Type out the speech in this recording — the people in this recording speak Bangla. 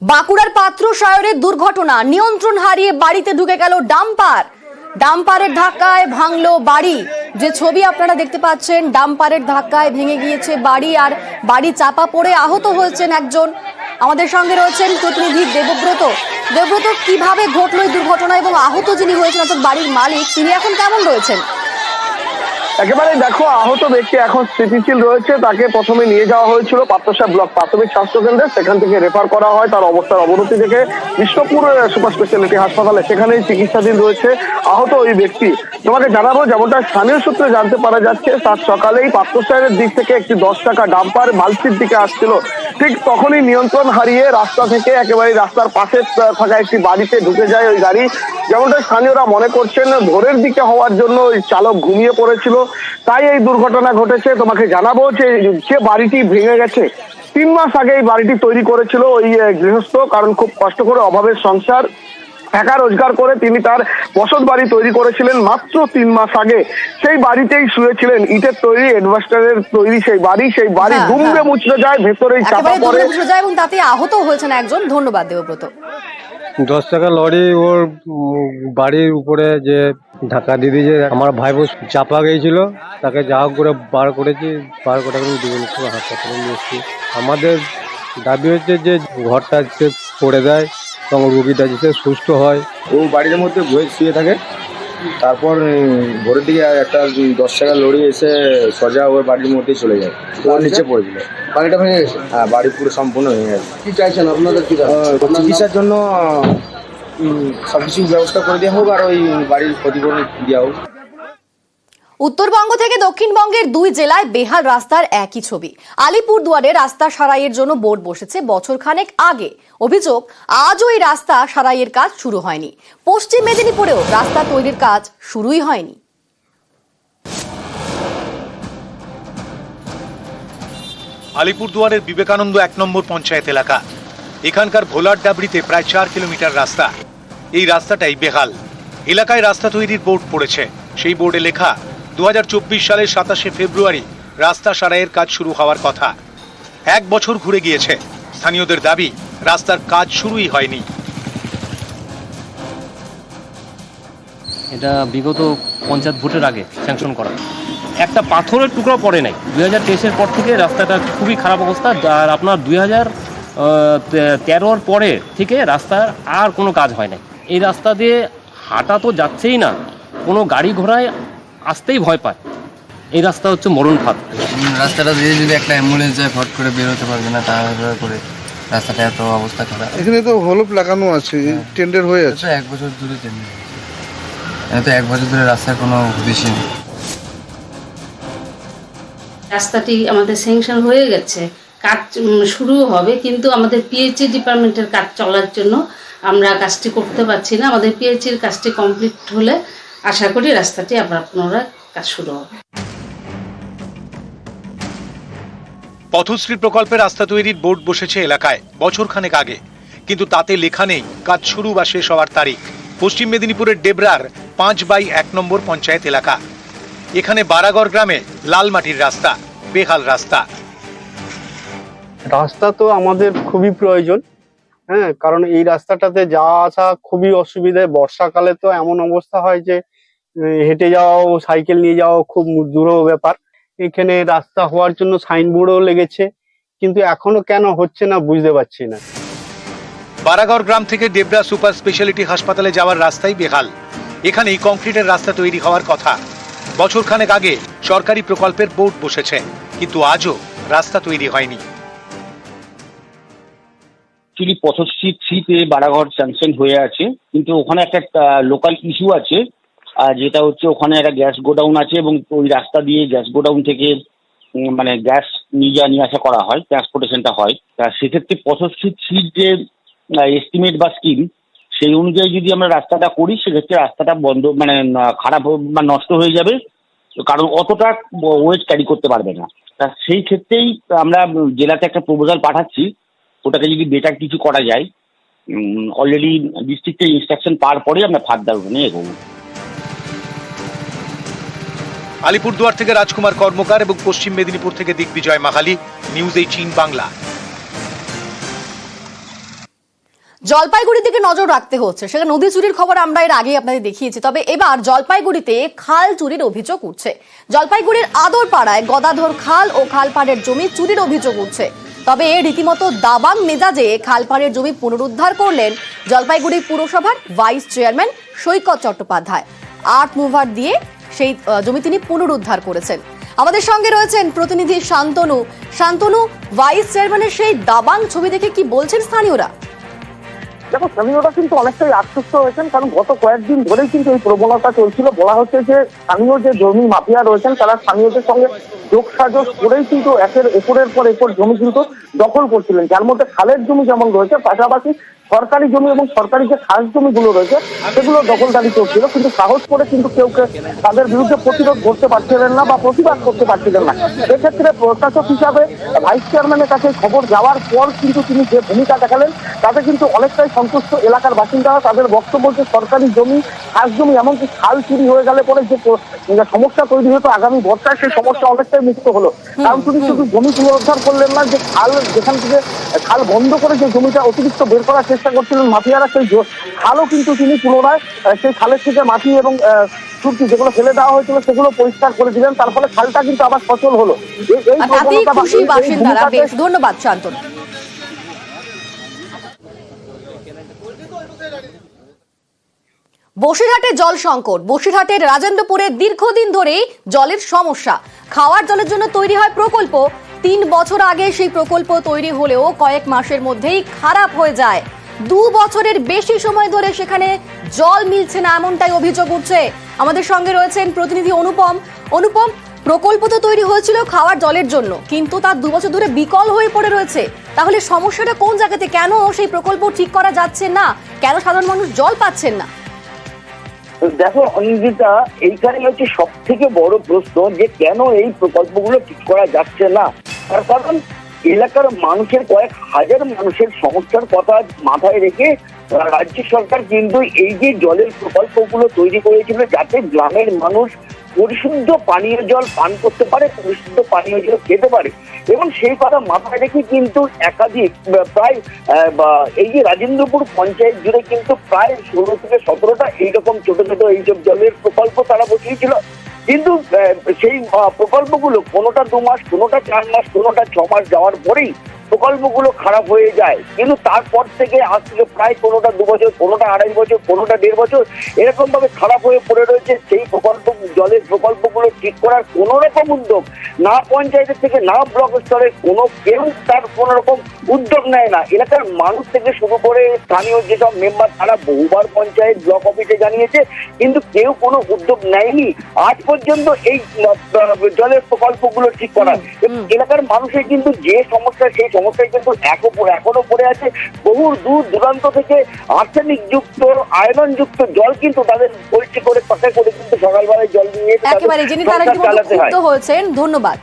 বাঁকুড়ার পাত্রসায়রে দুর্ঘটনা, নিয়ন্ত্রণ হারিয়ে বাড়িতে ঢুকে গেল ডাম্পারের ধাক্কায় ভাঙলো বাড়ি। যে ছবি আপনারা দেখতে পাচ্ছেন, ডাম্পারের ধাক্কায় ভেঙে গিয়েছে বাড়ি, আর বাড়ি চাপা পড়ে আহত হয়েছেন একজন। আমাদের সঙ্গে রয়েছেন প্রতিনিধি দেবব্রত। কিভাবে ঘটলো এই দুর্ঘটনা এবং আহত যিনি হয়েছেন অর্থাৎ বাড়ির মালিক, তিনি এখন কেমন রয়েছেন? একেবারে দেখো, আহত ব্যক্তি এখন স্থিতিশীল রয়েছে। তাকে প্রথমে নিয়ে যাওয়া হয়েছিল পাত্রসায়র ব্লক প্রাথমিক স্বাস্থ্য কেন্দ্রে, সেখান থেকে রেফার করা হয়। তার অবস্থার অবনতি দেখে বিষ্ণুপুর সুপার স্পেশালিটি হাসপাতালে, সেখানেই চিকিৎসাধীন রয়েছে আহত ওই ব্যক্তি। তোমাকে জানাবো, যেমনটা স্থানীয় সূত্রে জানতে পারা যাচ্ছে, তার সকালেই পাত্রসায়রের দিক থেকে একটি 10 টাকা ডাম্পার মালচির দিকে আসছিল। ঠিক তখনই নিয়ন্ত্রণ হারিয়ে রাস্তা থেকে একেবারে রাস্তার পাশে থাকা একটি বাড়িতে ঢুকে যায় ওই গাড়ি। যেমনটা স্থানীয়রা মনে করছেন, ভোরের দিকে হওয়ার জন্য ওই চালক ঘুমিয়ে পড়েছিল, তাই এই দুর্ঘটনা ঘটেছে। তোমাকে জানাবো যে বাড়িটি ভেঙে গেছে 3 মাস আগে এই বাড়িটি তৈরি করেছিল ওই গৃহস্থ। কারণ খুব কষ্ট করে অভাবের সংসার, টাকা রোজগার করে তিনি তার বসত বাড়ি তৈরি করেছিলেন মাত্র 3 মাস আগে। সেই বাড়িতেই শুয়েছিলেন, ইটের তৈরি, এডভাস্টারের তৈরি সেই বাড়ি দুমড়ে মুচড়ে যায়, ভেতরেই চাপা পড়ে এবং তাতে আহত হয়েছেন একজন। ধন্যবাদ দেবব্রত। 10 টাকা লরি ওর বাড়ির উপরে যে ধাক্কা দিয়ে দিয়েছে, আমার ভাইপো চাপা গিয়েছিল, তাকে যা হোক করে বার করে হাসপাতালে নিয়ে এসেছি। আমাদের দাবি হচ্ছে যে ঘরটা পড়ে দেয় এবং রুগীটা যাতে সুস্থ হয়। ও বাড়ির মধ্যে শুয়ে থাকে, তারপর ভোরের দিকে একটা 10 টাকা লরি এসে সোজা ওর বাড়ির মধ্যেই চলে যায়, ওর নিচে পড়েছিল। বাড়িটা ভেঙে গেছে? হ্যাঁ, বাড়ি পুরো সম্পূর্ণ ভেঙে গেছে। কি চাইছেন আপনাদের? চিকিৎসার জন্য সবকিছু ব্যবস্থা করে দেওয়া হোক, আর ওই বাড়ির ক্ষতিপূরণ দেওয়া হোক। উত্তরবঙ্গ থেকে দক্ষিণবঙ্গের 2 জেলায় বেহাল রাস্তার একই ছবি। আলিপুরদুয়ারে রাস্তা সারাইয়ের জন্য বোর্ড বসেছে বছরখানেক আগে। অভিযোগ, আজও এই রাস্তা সারাইয়ের কাজ শুরু হয়নি। পশ্চিম মেদিনীপুরেও রাস্তা তৈরির কাজ শুরুই হয়নি। আলিপুরদুয়ারের বিবেকানন্দ 1 নম্বর পঞ্চায়েত এলাকা। এখানকার ভোলার ডাবরিতে প্রায় 4 কিলোমিটার রাস্তা। এই রাস্তাটাই বেহাল। এলাকায় রাস্তা তৈরির বোর্ড পড়েছে। সেই বোর্ডে লেখা 2024 সালের 27শে ফেব্রুয়ারি রাস্তা সারাইয়ের কাজ শুরু হওয়ার কথা। 1 বছর ঘুরে গিয়েছে। স্থানীয়দের দাবি, রাস্তার কাজ শুরুই হয়নি। এটা বিগত পঞ্চায়েত ভোটের আগে স্যাংশন করা, একটা পাথরের টুকরো পড়ে নাই। 2023-এর পর থেকে রাস্তাটা খুবই খারাপ অবস্থা। আর আপনার 2013-র পরে থেকে রাস্তার আর কোনো কাজ হয় নাই। এই রাস্তা দিয়ে হাঁটা তো যাচ্ছেই না, কোনো গাড়ি ঘোড়ায় আসতেই ভয় পায়। এই রাস্তা হচ্ছে মরণ ফাঁদ। রাস্তাটা দিয়ে যদি একটা অ্যাম্বুলেন্স যায়, ফট করে বেরোতে পারবে না, তাড়াহুড়ো করে। রাস্তাটা এত অবস্থা খারাপ। এখানে তো হলুদ লাগানো আছে, টেন্ডার হয়ে আছে। 1 বছর ধরে টেন্ডার হয়েছে। এত 1 বছর ধরে রাস্তার কোনো উদ্দেশ্য নেই। রাস্তাটি আমাদের স্যাংশন হয়ে গেছে, কাজ শুরু হবে, কিন্তু আমাদের পিএইচই ডিপার্টমেন্টের কাজ চলার জন্য আমরা কাজটি করতে পারছি না। আমাদের পিএইচির কাজটি কমপ্লিট হলে আশা করি রাস্তাটি আবার পুনরায় কাজ শুরু হবে। পথশ্রী প্রকল্পে রাস্তা তৈরির বোর্ড বসেছে এলাকায় বছরখানেক আগে, কিন্তু তাতে লেখা নেই কাজ শুরু বা শেষ হওয়ার তারিখ। পশ্চিম মেদিনীপুরের ডেবরার 5/1 নম্বর পঞ্চায়েত এলাকা। এখানে বারাগড় গ্রামে লাল মাটির রাস্তা, বেহাল রাস্তা। রাস্তা তো আমাদের খুবই প্রয়োজন, হ্যাঁ, কারণ এই রাস্তাটাতে যাওয়া আসা খুবই অসুবিধা। বর্ষাকালে তো এমন অবস্থা হয় যে হেঁটে যাওয়াও, সাইকেল নিয়ে যাওয়া খুব দুরূহ ব্যাপার। এখানে রাস্তা হওয়ার জন্য সাইনবোর্ডও লেগেছে, কিন্তু এখনো কেন হচ্ছে না বুঝতে পারছি না। বারাগড় গ্রাম থেকে ডেবরা সুপার স্পেশালিটি হাসপাতালে যাওয়ার রাস্তাই বেহাল। এখানেই কংক্রিটের রাস্তা তৈরি হওয়ার কথা। বছরখানেক আগে সরকারি প্রকল্পের বোর্ড বসেছে, কিন্তু আজও রাস্তা তৈরি হয়নি। অ্যাকচুয়ালি পথশ্রী 3-তে বারাগড় স্যাংশন হয়ে আছে, কিন্তু ওখানে একটা লোকাল ইস্যু আছে, যেটা হচ্ছে ওখানে একটা গ্যাস গোডাউন আছে, এবং ওই রাস্তা দিয়ে গ্যাস গোডাউন থেকে মানে গ্যাস নিয়ে আসা করা হয়, ট্রান্সপোর্টেশনটা হয়। তা সেক্ষেত্রে পথশ্রী 3 যে এস্টিমেট বা স্কিম, সেই অনুযায়ী যদি আমরা রাস্তাটা করি, সেক্ষেত্রে রাস্তাটা বন্ধ মানে খারাপ বা নষ্ট হয়ে যাবে, কারণ অতটা ওয়েট ক্যারি করতে পারবে না। তা সেই ক্ষেত্রেই আমরা জেলাতে একটা প্রপোজাল পাঠাচ্ছি, ওটাকে যদি বেটার কিছু করা যায়। অলরেডি ডিস্ট্রিক্টের ইনস্ট্রাকশন পাওয়ার পরে আমরা ফার্দার ওখানে এগোবো। আলিপুরদুয়ার থেকে রাজকুমার কর্মকার এবং পশ্চিম মেদিনীপুর থেকে দিগ্বিজয় মাহালি, নিউজ 18 বাংলা। জলপাইগুড়ির দিকে নজর রাখতে হচ্ছে। সেখানে নদী চুরির খবর আমরা এর আগে আপনাদের দেখিয়েছি, তবে এবার জলপাইগুড়িতে খাল চুরির অভিযোগ উঠছে। জলপাইগুড়ির আদরপাড়ায় গদাধর খাল ও খালপাড়ের জমি চুরির অভিযোগ উঠছে। তবে রীতিমতো দাবাং মেজাজে খালপাড়ের জমি পুনরুদ্ধার করলেন জলপাইগুড়ি পুরসভার ভাইস চেয়ারম্যান সৈকত চট্টোপাধ্যায়। আর্থ মুভার দিয়ে সেই জমি তিনি পুনরুদ্ধার করেছেন। আমাদের সঙ্গে রয়েছেন প্রতিনিধি শান্তনু। শান্তনু, ভাইস চেয়ারম্যানের সেই দাবাং ছবি দেখে কি বলছেন স্থানীয়রা? দেখো, স্থানীয়রা কিন্তু অনেকটাই আশ্বস্ত হয়েছেন, কারণ গত কয়েকদিন ধরেই কিন্তু এই প্রবণতা চলছিল। বলা হচ্ছে যে স্থানীয় যে জমি মাফিয়া রয়েছেন তারা স্থানীয়দের সঙ্গে যোগসাজশ করেই কিন্তু একরের পর একর জমি কিন্তু দখল করছিলেন, যার মধ্যে খালের জমি যেমন রয়েছে, পাশাপাশি সরকারি জমি এবং সরকারি যে খাস জমিগুলো রয়েছে সেগুলো দখলদারি চলছিল। কিন্তু সাহস করে কিন্তু কেউ তাদের বিরুদ্ধে প্রতিরোধ করতে পারছিলেন না বা প্রতিবাদ করতে পারছিলেন না। সেক্ষেত্রে প্রশাসক হিসাবে ভাইস চেয়ারম্যানের কাছে খবর যাওয়ার পর কিন্তু তিনি যে ভূমিকা দেখালেন তাতে কিন্তু অনেকটাই সন্তুষ্ট এলাকার বাসিন্দারা। তাদের বক্তব্য যে সরকারি জমি, খাস জমি, এমনকি খাল চুরি হয়ে গেলে পরে যে সমস্যা তৈরি হতো আগামী বর্ষায়, সেই সমস্যা অনেকটাই মুক্ত হলো। কারণ তিনি শুধু জমি পুনরুদ্ধার করলেন না, যে খাল যেখান থেকে খাল বন্ধ করে যে জমিটা অতিরিক্ত বের করার চেষ্টা করছিলেন মাফিয়ারা, সেই খালও কিন্তু তিনি পুনরায় সেই খালের থেকে মাটি এবং সুরকি যেগুলো ফেলে দেওয়া হয়েছিল সেগুলো পরিষ্কার করে দিলেন। তার ফলে খালটা কিন্তু আবার সচল হলো। ধন্যবাদ শান্তনু। বসিরহাটে জল সংকট। বসিরহাটের রাজেন্দ্রপুরে দীর্ঘদিন ধরেই জলের সমস্যা। খাওয়ার জলের জন্য তৈরি হয় প্রকল্প। 3 বছর আগে সেই প্রকল্প তৈরি হলেও কয়েক মাসের মধ্যেই খারাপ হয়ে যায়। 2 বছরের বেশি সময় ধরে সেখানে জল মিলছে না, এমনটাই অভিযোগ উঠছে। আমাদের সঙ্গে রয়েছেন প্রতিনিধি অনুপম। অনুপম, প্রকল্প তো তৈরি হয়েছিল খাওয়ার জলের জন্য, কিন্তু তার 2 বছর ধরে বিকল হয়ে পড়ে রয়েছে। তাহলে সমস্যাটা কোন জায়গাতে? কেন সেই প্রকল্প ঠিক করা যাচ্ছে না? কেন সাধারণ মানুষ জল পাচ্ছেন না? দেখো অঞ্জিতা, এইখানে হচ্ছে সব থেকে বড় প্রশ্ন যে কেন এই প্রকল্পগুলো ঠিক করা যাচ্ছে না। তার কারণ এলাকার মানুষের, কয়েক হাজার মানুষের সমস্যার কথা মাথায় রেখে রাজ্য সরকার কিন্তু এই যে জলের প্রকল্পগুলো তৈরি করেছিল যাতে গ্রামের মানুষ পরিশুদ্ধ পানীয় জল পান করতে পারে, পরিশুদ্ধ পানীয় জল খেতে পারে, এবং সেই কথা মাথায় রেখে কিন্তু একাধিক প্রায় এই যে রাজেন্দ্রপুর পঞ্চায়েত জুড়ে কিন্তু প্রায় 16 থেকে 17টা এইরকম ছোট ছোট এইসব জলের প্রকল্প তারা বসিয়েছিল। কিন্তু সেই প্রকল্পগুলো কোনোটা 2 মাস, কোনোটা 4 মাস, কোনোটা 6 মাস যাওয়ার পরেই প্রকল্পগুলো খারাপ হয়ে যায়। কিন্তু তারপর থেকে আজ থেকে প্রায় কোনোটা 2 বছর, কোনোটা 2.5 বছর, কোনোটা 1.5 বছর এরকম ভাবে খারাপ হয়ে পড়ে রয়েছে। সেই প্রকল্প, জলের প্রকল্পগুলো ঠিক করার কোনো রকম উদ্যোগ না পঞ্চায়েতের থেকে না ব্লক স্তরে কেউ তার কোনো রকম উদ্যোগ নেয় না। এলাকার মানুষ থেকে শুরু করে স্থানীয় যেসব মেম্বার তারা বহুবার পঞ্চায়েত, ব্লক অফিসে জানিয়েছে, কিন্তু কেউ কোনো উদ্যোগ নেয়নি আজ পর্যন্ত এই জলের প্রকল্পগুলো ঠিক করার। এলাকার মানুষের কিন্তু যে সমস্যা, সেই সমস্যায় কিন্তু এখনো পড়ে আছে। বহু দূর দূরান্ত থেকে আর্সেনিক যুক্ত, আয়রন যুক্ত জল কিন্তু তাদের পরিচয় করে পাশে করে কিন্তু সকালবেলায় জল নিয়ে একেবারে যিনি তারা কি ক্ষুব্ধ হয়েছেন। ধন্যবাদ।